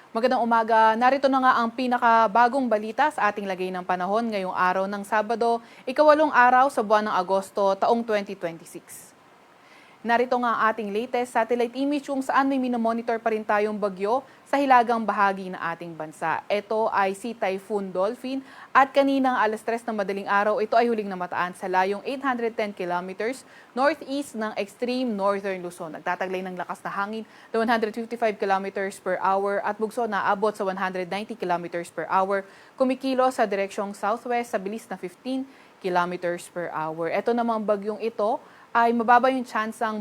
Magandang umaga. Narito na nga ang pinakabagong balita sa ating lagay ng panahon ngayong araw ng Sabado, ikawalong araw sa buwan ng Agosto, taong 2026. Narito nga ang ating latest satellite image kung saan may minomonitor pa rin tayong bagyo sa hilagang bahagi ng ating bansa. Ito ay si Typhoon Dolphin at kaninang alas 3 ng madaling araw, ito ay huling namataan sa layong 810 kilometers northeast ng extreme northern Luzon. Nagtataglay ng lakas na hangin na 155 kilometers per hour at bugso na abot sa 190 kilometers per hour. Kumikilo sa direksyong southwest sa bilis na 15 kilometers per hour. Ito namang bagyong ito ay mababa yung tsansang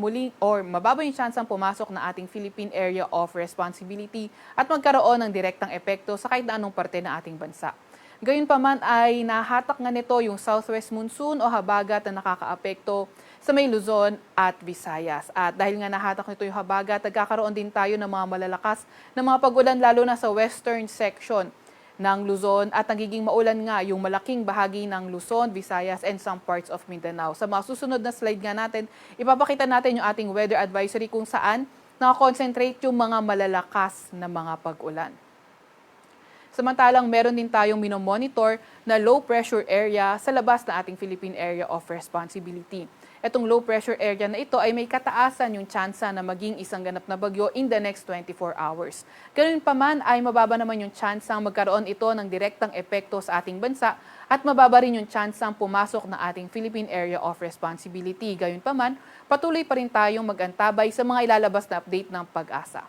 pumasok na ating Philippine Area of Responsibility at magkaroon ng direktang epekto sa kahit na anong parte ng ating bansa. Gayunpaman ay nahatak nga nito yung southwest monsoon o habagat na nakakaapekto sa may Luzon at Visayas. At dahil nga nahatak nito yung habagat, nagkakaroon din tayo ng mga malalakas na mga pag-ulan lalo na sa western section ng Luzon at nagiging maulan nga yung malaking bahagi ng Luzon, Visayas, and some parts of Mindanao. Sa mga susunod na slide nga natin, ipapakita natin yung ating weather advisory kung saan nakakonsentrate yung mga malalakas na mga pag-ulan. Samantalang meron din tayong minomonitor na low pressure area sa labas ng ating Philippine Area of Responsibility. Itong low pressure area na ito ay may kataasan yung tsansa na maging isang ganap na bagyo in the next 24 hours. Ganun pa man ay mababa naman yung tsansang magkaroon ito ng direktang epekto sa ating bansa at mababa rin yung tsansang pumasok na ating Philippine Area of Responsibility. Gayun pa man, patuloy pa rin tayong mag-antabay sa mga ilalabas na update ng Pag-asa.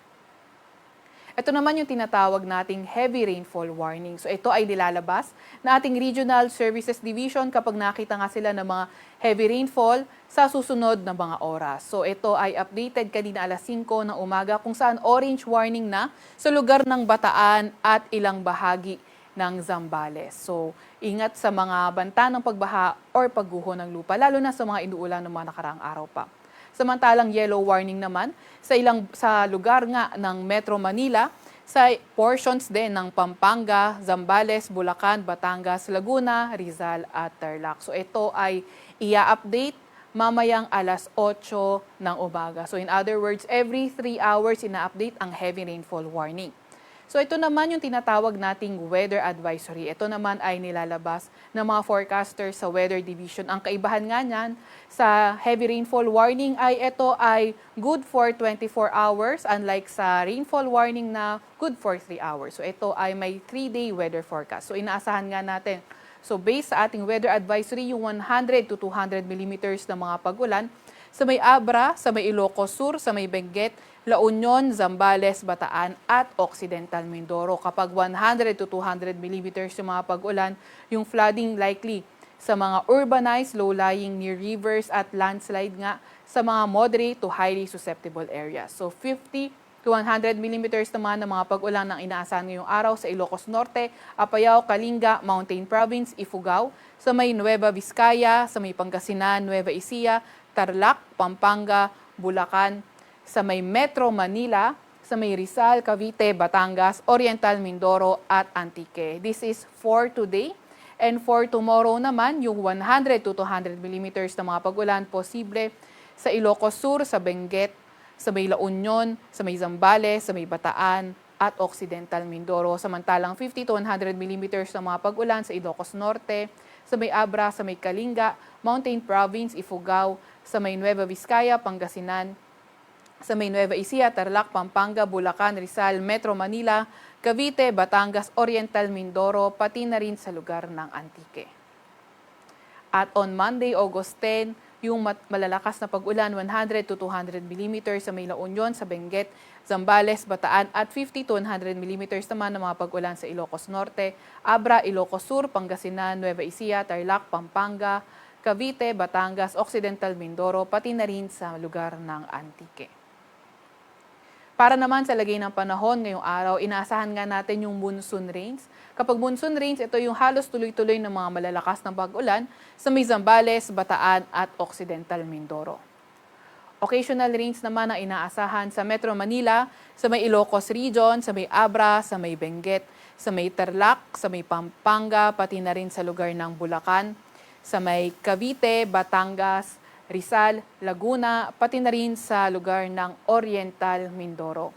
Ito naman yung tinatawag nating heavy rainfall warning. So ito ay nilalabas na ating Regional Services Division kapag nakita nga sila ng mga heavy rainfall sa susunod na mga oras. So ito ay updated kanina alas 5 ng umaga kung saan orange warning na sa lugar ng Bataan at ilang bahagi ng Zambales. So ingat sa mga banta ng pagbaha or pagguho ng lupa, lalo na sa mga inuulan ng mga nakaraang araw pa. Samantalang yellow warning naman sa lugar nga ng Metro Manila, sa portions din ng Pampanga, Zambales, Bulacan, Batangas, Laguna, Rizal at Tarlac. So ito ay i-update mamayang alas 8 ng umaga. So in other words, every 3 hours ina-update ang heavy rainfall warning. So ito naman yung tinatawag nating weather advisory. Ito naman ay nilalabas ng mga forecasters sa Weather Division. Ang kaibahan nga niyan sa heavy rainfall warning ay ito ay good for 24 hours unlike sa rainfall warning na good for 3 hours. So ito ay may 3-day weather forecast. So inaasahan nga natin. So based sa ating weather advisory, yung 100 to 200 millimeters na mga pag-ulan sa may Abra, sa may Ilocos Sur, sa may Benguet, La Union, Zambales, Bataan at Occidental Mindoro. Kapag 100 to 200 millimeters yung mga pag-ulan, yung flooding likely sa mga urbanized, low-lying near rivers at landslide nga sa mga moderate to highly susceptible areas. So 50 to 100 millimeters naman ng mga pag-ulan ng inaasahan ngayong araw sa Ilocos Norte, Apayao, Kalinga, Mountain Province, Ifugao, sa may Nueva Vizcaya, sa may Pangasinan, Nueva Ecija, Tarlac, Pampanga, Bulacan, sa may Metro Manila, sa may Rizal, Cavite, Batangas, Oriental Mindoro at Antique. This is for today. And for tomorrow naman, yung 100 to 200 millimeters na mga pag-ulan posible sa Ilocos Sur, sa Benguet, sa may La Union, sa may Zambales, sa may Bataan at Occidental Mindoro. Samantalang 50 to 100 millimeters na mga pag-ulan sa Ilocos Norte, sa may Abra, sa may Kalinga, Mountain Province, Ifugao, sa may Nueva Vizcaya, Pangasinan, sa may Nueva Ecija, Tarlac, Pampanga, Bulacan, Rizal, Metro Manila, Cavite, Batangas, Oriental Mindoro, pati na rin sa lugar ng Antique. At on Monday, August 10, yung malalakas na pag-ulan, 100 to 200 millimeters sa may La Union, sa Benguet, Zambales, Bataan at 50 to 100 millimeters naman ng mga pag-ulan sa Ilocos Norte, Abra, Ilocos Sur, Pangasinan, Nueva Ecija, Tarlac, Pampanga, Cavite, Batangas, Occidental Mindoro, pati na rin sa lugar ng Antique. Para naman sa lagay ng panahon ngayong araw, inaasahan nga natin yung monsoon rains. Kapag monsoon rains, ito yung halos tuloy-tuloy ng mga malalakas na pag-ulan sa may Zambales, Bataan at Occidental Mindoro. Occasional rains naman ang inaasahan sa Metro Manila, sa may Ilocos Region, sa may Abra, sa may Benguet, sa may Tarlac, sa may Pampanga, pati na rin sa lugar ng Bulacan, sa may Cavite, Batangas, Rizal, Laguna, pati na rin sa lugar ng Oriental Mindoro.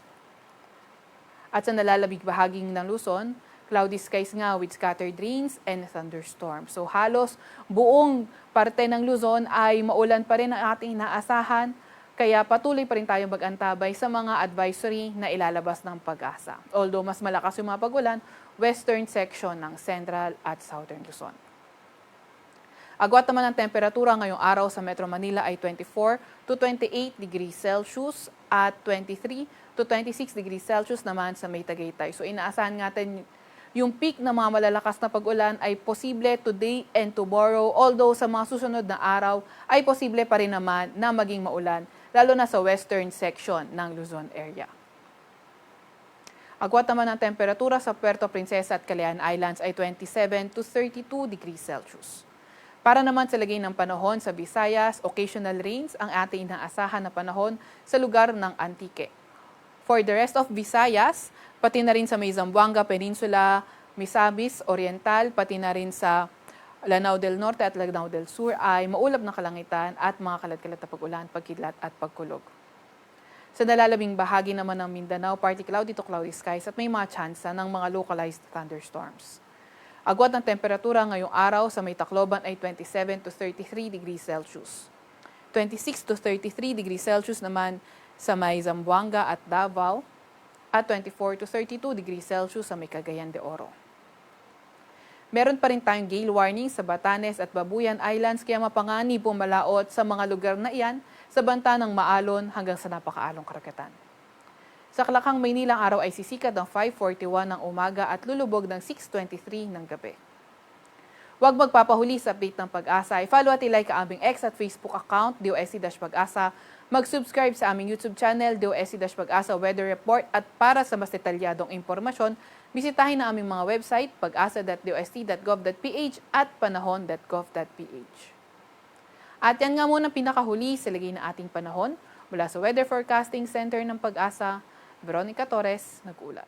At sa nalalabig bahaging ng Luzon, cloudy skies nga with scattered rains and thunderstorms. So halos buong parte ng Luzon ay maulan pa rin ang ating inaasahan. Kaya patuloy pa rin tayong mag-antabay sa mga advisory na ilalabas ng Pag-asa. Although mas malakas yung mga pag-ulan, western section ng Central at Southern Luzon. Agwat naman ang temperatura ngayong araw sa Metro Manila ay 24 to 28 degrees Celsius at 23 to 26 degrees Celsius naman sa May Tagaytay. So inaasahan natin yung peak ng mga malalakas na pag-ulan ay posible today and tomorrow. Although sa mga susunod na araw ay posible pa rin naman na maging maulan, lalo na sa western section ng Luzon area. Agwat naman ang temperatura sa Puerto Princesa at Calayan Islands ay 27 to 32 degrees Celsius. Para naman sa lagay ng panahon sa Visayas, occasional rains ang ating inaasahan na panahon sa lugar ng Antique. For the rest of Visayas, pati na rin sa may Zamboanga Peninsula, Misamis Oriental, pati na rin sa Lanao del Norte at Lanao del Sur ay maulap na kalangitan at mga kalat-kalat na pag-ulan, pagkidlat at pagkulog. Sa nalalabing bahagi naman ng Mindanao, partly cloudy to cloudy skies at may mga tsansa ng mga localized thunderstorms. Agwat ng temperatura ngayong araw sa may Tacloban ay 27 to 33 degrees Celsius. 26 to 33 degrees Celsius naman sa may Zamboanga at Davao at 24 to 32 degrees Celsius sa may Cagayan de Oro. Meron pa rin tayong gale warning sa Batanes at Babuyan Islands kaya mapanganib pumalaot sa mga lugar na iyan sa banta ng maalon hanggang sa napakaalong karagatan. Sa Kalakang, Maynila, ang araw ay sisikat ng 5:41 ng umaga at lulubog ng 6:23 ng gabi. Huwag magpapahuli sa update ng Pag-asa. I-follow at i-like ang aming X at Facebook account, DOST-Pag-asa. Mag-subscribe sa aming YouTube channel, DOST-Pag-asa Weather Report. At para sa mas detalyadong impormasyon, bisitahin ang aming mga website, pag-asa.dost.gov.ph at panahon.gov.ph. At yan nga muna pinakahuli sa lagay ng ating panahon. Mula sa Weather Forecasting Center ng Pag-asa, Veronica Torres, nag-uulat.